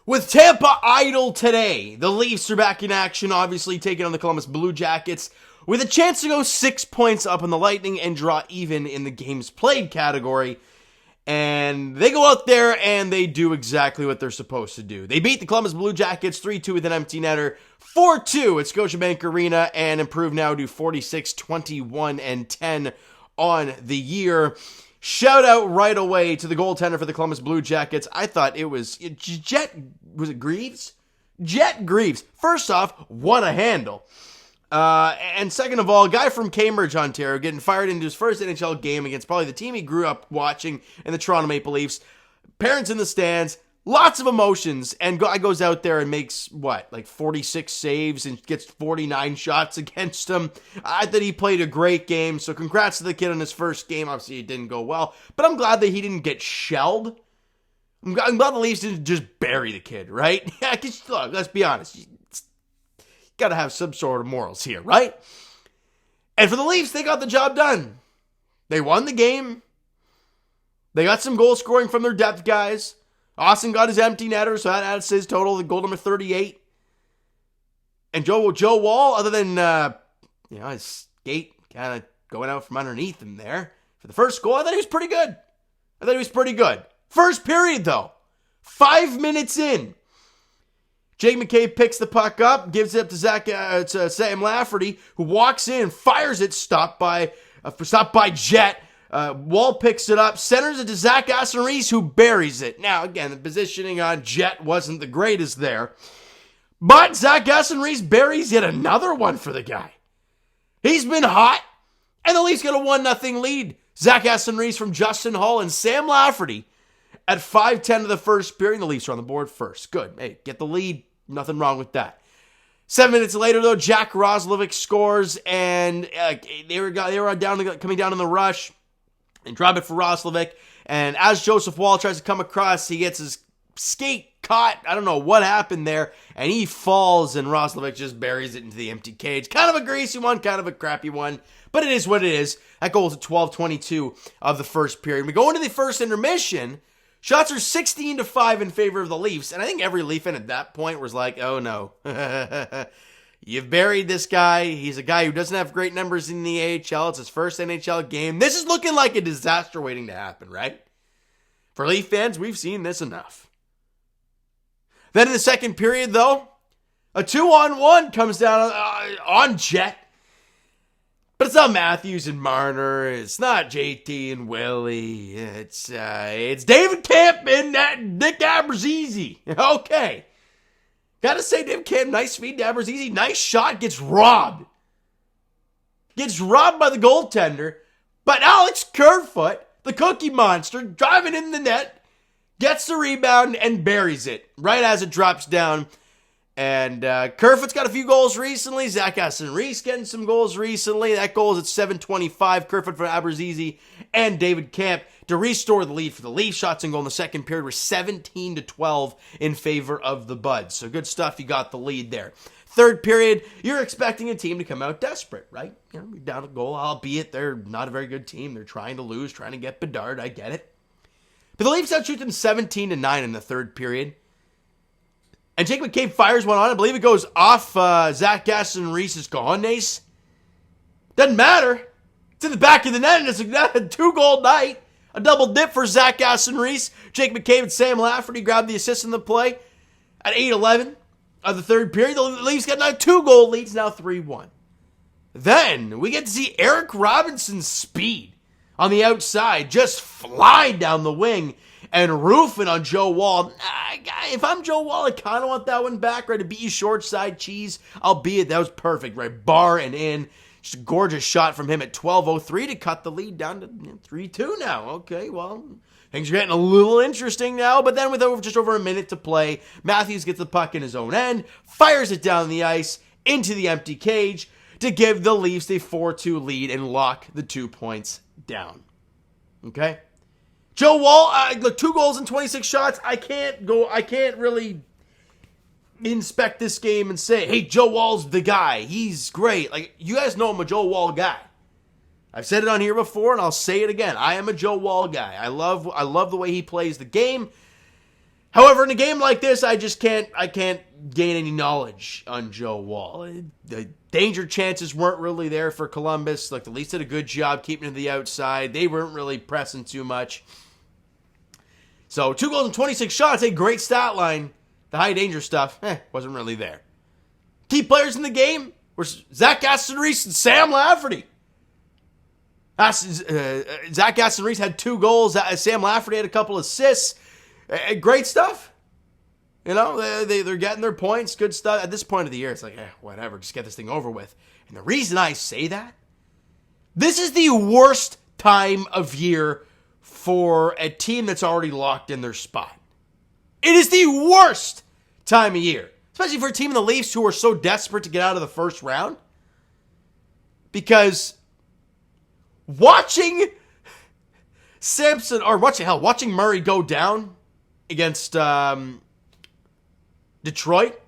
With Tampa idle today, the Leafs are back in action, obviously taking on the Columbus Blue Jackets, with a chance to go 6 points up on the Lightning and draw even in the games played category. And they go out there and they do exactly what they're supposed to do. They beat the Columbus Blue Jackets 3-2 with an empty netter, 4-2 at Scotiabank Arena, and improve now to 46-21-10 on the year. Shout out right away to the goaltender for the Columbus Blue Jackets. I thought it was Greaves? Jet Greaves. First off, what a handle. And second of all, a guy from Cambridge, Ontario, getting fired into his first NHL game against probably the team he grew up watching in the Toronto Maple Leafs. Parents in the stands, lots of emotions, and guy goes out there and makes, 46 saves and gets 49 shots against him. I thought he played a great game, so congrats to the kid on his first game. Obviously, it didn't go well, but I'm glad that he didn't get shelled. I'm glad the Leafs didn't just bury the kid, right? Yeah, because, look, let's be honest. You got to have some sort of morals here, right? And for the Leafs, they got the job done. They won the game. They got some goal scoring from their depth guys. Austin got his empty netter, so that adds his total, the goal number 38. And Joe Wall, other than, his skate kind of going out from underneath him there for the first goal, I thought he was pretty good. First period, though. 5 minutes in. Jake McCabe picks the puck up, gives it up to Sam Lafferty, who walks in, fires it, stopped by Jet. Wall picks it up, centers it to Zach Aston-Reese, who buries it. Now, again, the positioning on Jet wasn't the greatest there. But Zach Aston-Reese buries yet another one for the guy. He's been hot, and the Leafs get a 1-0 lead. Zach Aston-Reese from Justin Hull and Sam Lafferty at 5:10 of the first period. The Leafs are on the board first. Good. Hey, get the lead. Nothing wrong with that. 7 minutes later, though, Jack Roslovic scores, and they were coming down in the rush. And drop it for Roslovic. And as Joseph Wall tries to come across, he gets his skate caught. I don't know what happened there. And he falls, and Roslovic just buries it into the empty cage. Kind of a greasy one, kind of a crappy one. But it is what it is. That goal is at 12:22 of the first period. We go into the first intermission. Shots are 16-5 in favor of the Leafs. And I think every Leaf fan at that point was like, oh no. You've buried this guy. He's a guy who doesn't have great numbers in the AHL. It's his first NHL game. This is looking like a disaster waiting to happen, right? For Leaf fans, we've seen this enough. Then in the second period, though, a 2-on-1 comes down on Jet. But it's not Matthews and Marner. It's not JT and Willie. It's David Camp and Nick Abruzzese. Okay. Gotta say, David Camp, nice feed to Abruzzese. Nice shot. Gets robbed. Gets robbed by the goaltender. But Alex Kerfoot, the Cookie Monster, driving in the net, gets the rebound and buries it right as it drops down. And Kerfoot's got a few goals recently. Zach Aston-Reese getting some goals recently. That goal is at 7:25. Kerfoot for Abruzzese and David Camp to restore the lead for the Leafs. Shots and goal in the second period were 17-12 in favor of the Buds. So good stuff. You got the lead there. Third period, you're expecting a team to come out desperate, right? You're down a goal, albeit they're not a very good team. They're trying to lose, trying to get Bedard. I get it. But the Leafs outshoot them 17-9 in the third period. And Jake McCabe fires one on. I believe it goes off Zach Aston-Reese's cojones. Doesn't matter. It's in the back of the net, and it's a 2-goal night. A double dip for Zach Aston-Reese. Jake McCabe and Sam Lafferty grabbed the assist in the play at 8:11 of the third period. The Leafs got now 2-goal leads, now 3-1. Then we get to see Eric Robinson's speed on the outside, just flying down the wing and roofing on Joe Wall. If I'm Joe Wall, I kind of want that one back, right? To beat you short side cheese, albeit that was perfect, right? Bar and in. Just a gorgeous shot from him at 12:03 to cut the lead down to 3-2 now. Okay, well, things are getting a little interesting now, but then with just over a minute to play, Matthews gets the puck in his own end, fires it down the ice into the empty cage to give the Leafs a 4-2 lead and lock the 2 points down. Okay? Joe Wall, look, 2 goals and 26 shots. I can't really inspect this game and say, hey, Joe Wall's the guy. He's great. Like, you guys know I'm a Joe Wall guy. I've said it on here before, and I'll say it again. I am a Joe Wall guy. I love the way he plays the game. However, in a game like this, I can't gain any knowledge on Joe Wall. The danger chances weren't really there for Columbus. Like, the Leafs did a good job keeping it to the outside. They weren't really pressing too much. So 2 goals and 26 shots, a great stat line. The high danger stuff, wasn't really there. Key players in the game were Zach Aston-Reese and Sam Lafferty. Zach Aston-Reese had 2 goals. Sam Lafferty had a couple assists. Great stuff. You know, they're getting their points. Good stuff. At this point of the year, it's like, whatever. Just get this thing over with. And the reason I say that, this is the worst time of year for a team that's already locked in their spot. It is the worst time of year. Especially for a team in the Leafs who are so desperate to get out of the first round. Because watching Murray go down against Detroit,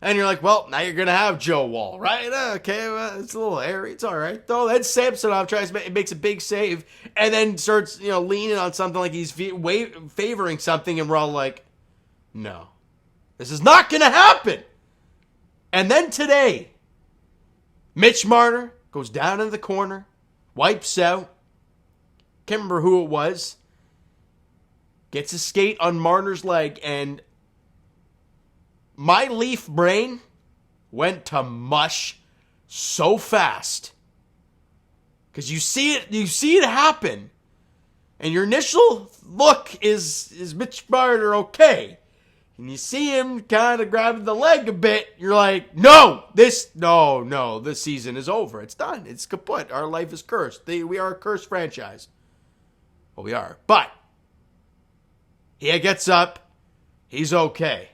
and you're like, well, now you're going to have Joe Wall, right? Okay, well, it's a little airy. It's all right, though. Then Samsonov makes a big save, and then starts, leaning on something like he's favoring something, and we're all like, no, this is not going to happen. And then today, Mitch Marner goes down in the corner, wipes out. Can't remember who it was. Gets a skate on Marner's leg, and my Leaf brain went to mush so fast. Because you see it happen. And your initial look is Mitch Marner okay? And you see him kind of grabbing the leg a bit. You're like, no, this season is over. It's done. It's kaput. Our life is cursed. We are a cursed franchise. Well, we are. But he gets up. He's okay.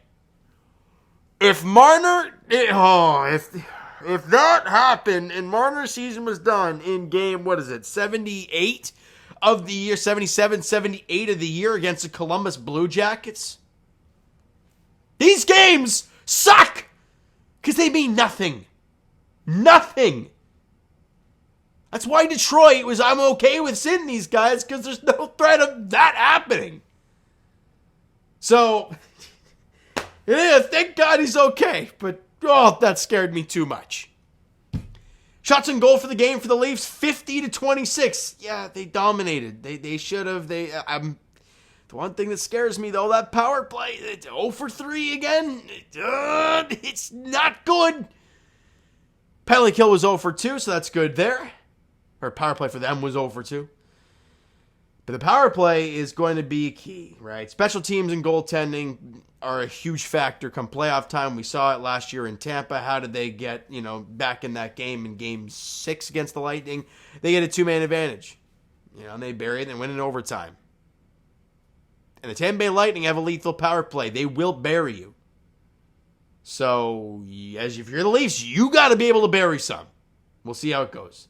If Marner, if that happened and Marner's season was done in game, 78 of the year, 77, 78 of the year against the Columbus Blue Jackets, these games suck because they mean nothing. Nothing. That's why Detroit I'm okay with sitting these guys because there's no threat of that happening. So, yeah, thank God he's okay. But, that scared me too much. Shots on goal for the game for the Leafs, 50-26. Yeah, they dominated. They should have. The one thing that scares me, though, that power play, it's 0 for 3 again. It's not good. Penalty kill was 0 for 2, so that's good there. Or power play for them was 0 for 2. But the power play is going to be key, right? Special teams and goaltending are a huge factor come playoff time. We saw it last year in Tampa. How did they get, back in that game in game 6 against the Lightning? They get a 2-man advantage. And they bury it and win in overtime. And the Tampa Bay Lightning have a lethal power play. They will bury you. So, if you're the Leafs, you got to be able to bury some. We'll see how it goes.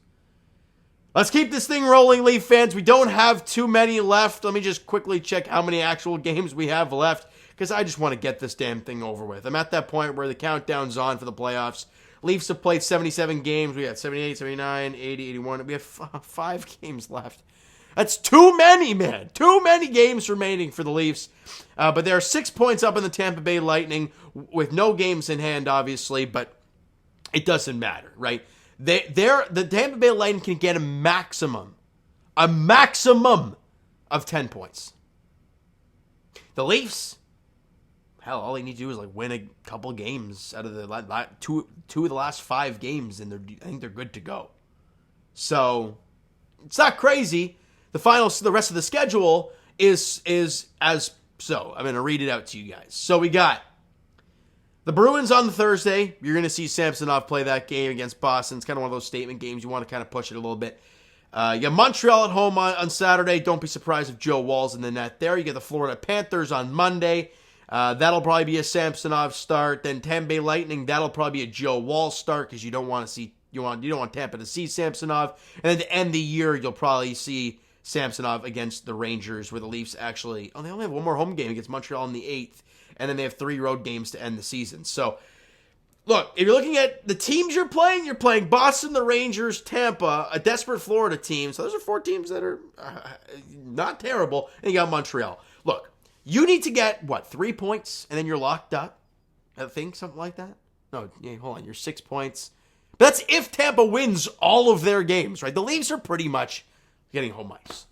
Let's keep this thing rolling, Leaf fans. We don't have too many left. Let me just quickly check how many actual games we have left, because I just want to get this damn thing over with. I'm at that point where the countdown's on for the playoffs. Leafs have played 77 games. We got 78, 79, 80, 81. We have 5 games left. That's too many, man. Too many games remaining for the Leafs. But there are 6 points up in the Tampa Bay Lightning with no games in hand, obviously, but it doesn't matter, right? The Tampa Bay Lightning can get a maximum of 10 points. The Leafs, hell, all they need to do is win a couple games out of the two of the last 5 games, and I think they're good to go. So it's not crazy. The rest of the schedule is as so. I'm going to read it out to you guys. So we got the Bruins on the Thursday. You're going to see Samsonov play that game against Boston. It's kind of one of those statement games. You want to kind of push it a little bit. You got Montreal at home on Saturday. Don't be surprised if Joe Wall's in the net there. You get the Florida Panthers on Monday. That'll probably be a Samsonov start. Then Tampa Bay Lightning. That'll probably be a Joe Wall start because you don't want Tampa to see Samsonov. And then to end the year, you'll probably see Samsonov against the Rangers, where the Leafs actually they only have one more home game against Montreal on the 8th. And then they have 3 road games to end the season. So, look, if you're looking at the teams you're playing Boston, the Rangers, Tampa, a desperate Florida team. So those are 4 teams that are not terrible. And you got Montreal. Look, You need to get, 3 points, and then you're locked up? I think, something like that? No, yeah, hold on, you're 6 points. But that's if Tampa wins all of their games, right? The Leafs are pretty much getting home ice.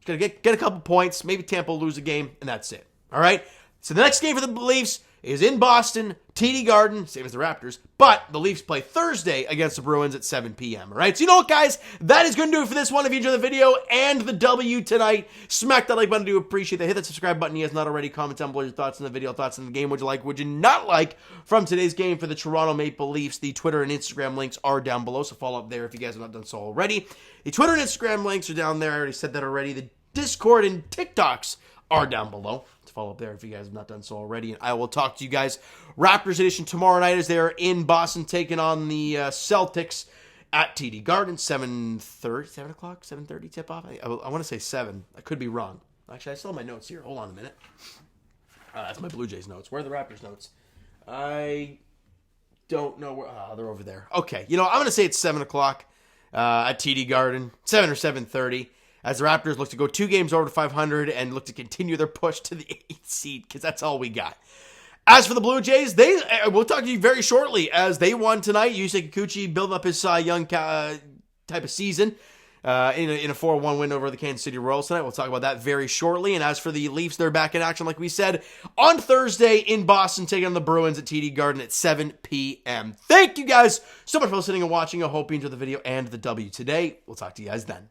Just gotta get a couple points, maybe Tampa will lose a game, and that's it. All right? So the next game for the Leafs is in Boston, TD Garden, same as the Raptors, but the Leafs play Thursday against the Bruins at 7 p.m., all right? So you know what, guys? That is going to do it for this one. If you enjoyed the video and the W tonight, smack that like button. I do appreciate that. Hit that subscribe button if you guys not already. Comment down below your thoughts on the video, thoughts on the game. Would you like, would you not like from today's game for the Toronto Maple Leafs? The Twitter and Instagram links are down below, so follow up there if you guys have not done so already. The Twitter and Instagram links are down there. I already said that already. The Discord and TikToks are down below. Follow up there if you guys have not done so already. And I will talk to you guys Raptors edition tomorrow night as they're in Boston taking on the Celtics at TD Garden. 7:30 tip-off? I want to say 7. I could be wrong. Actually, I still have my notes here. Hold on a minute. That's my Blue Jays notes. Where are the Raptors notes? I don't know where. They're over there. Okay. You know, I'm going to say it's 7 o'clock at TD Garden. 7 or 7:30. As the Raptors look to go 2 games over to 500 and look to continue their push to the 8th seed, because that's all we got. As for the Blue Jays, we'll talk to you very shortly as they won tonight. Yusei Kikuchi building up his Cy Young type of season in a 4-1 win over the Kansas City Royals tonight. We'll talk about that very shortly. And as for the Leafs, they're back in action, like we said, on Thursday in Boston, taking on the Bruins at TD Garden at 7 p.m. Thank you guys so much for listening and watching. I hope you enjoyed the video and the W today. We'll talk to you guys then.